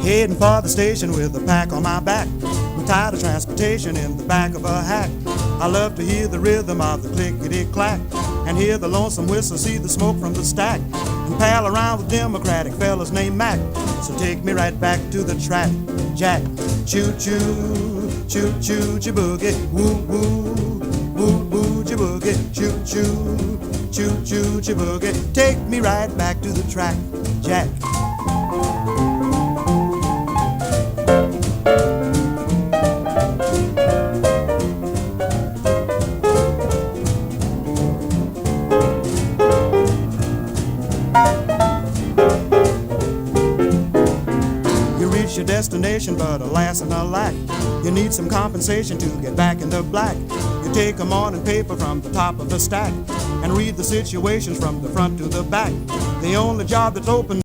Heading for the station with a pack on my back. I'm tired of transportation in the back of a hack. I love to hear the rhythm of the clickety-clack and hear the lonesome whistle, see the smoke from the stack, and pal around with Democratic fellas named Mac. So take me right back to the track, Jack. Choo-choo, choo-choo, choo-boogie, woo-woo, woo-woo, choo-boogie, choo-choo, choo-choo, choo-boogie. Take me right back to the track, Jack. Your destination, but alas and alack, you need some compensation to get back in the black. You take a morning paper from the top of the stack and read the situations from the front to the back. The only job that's open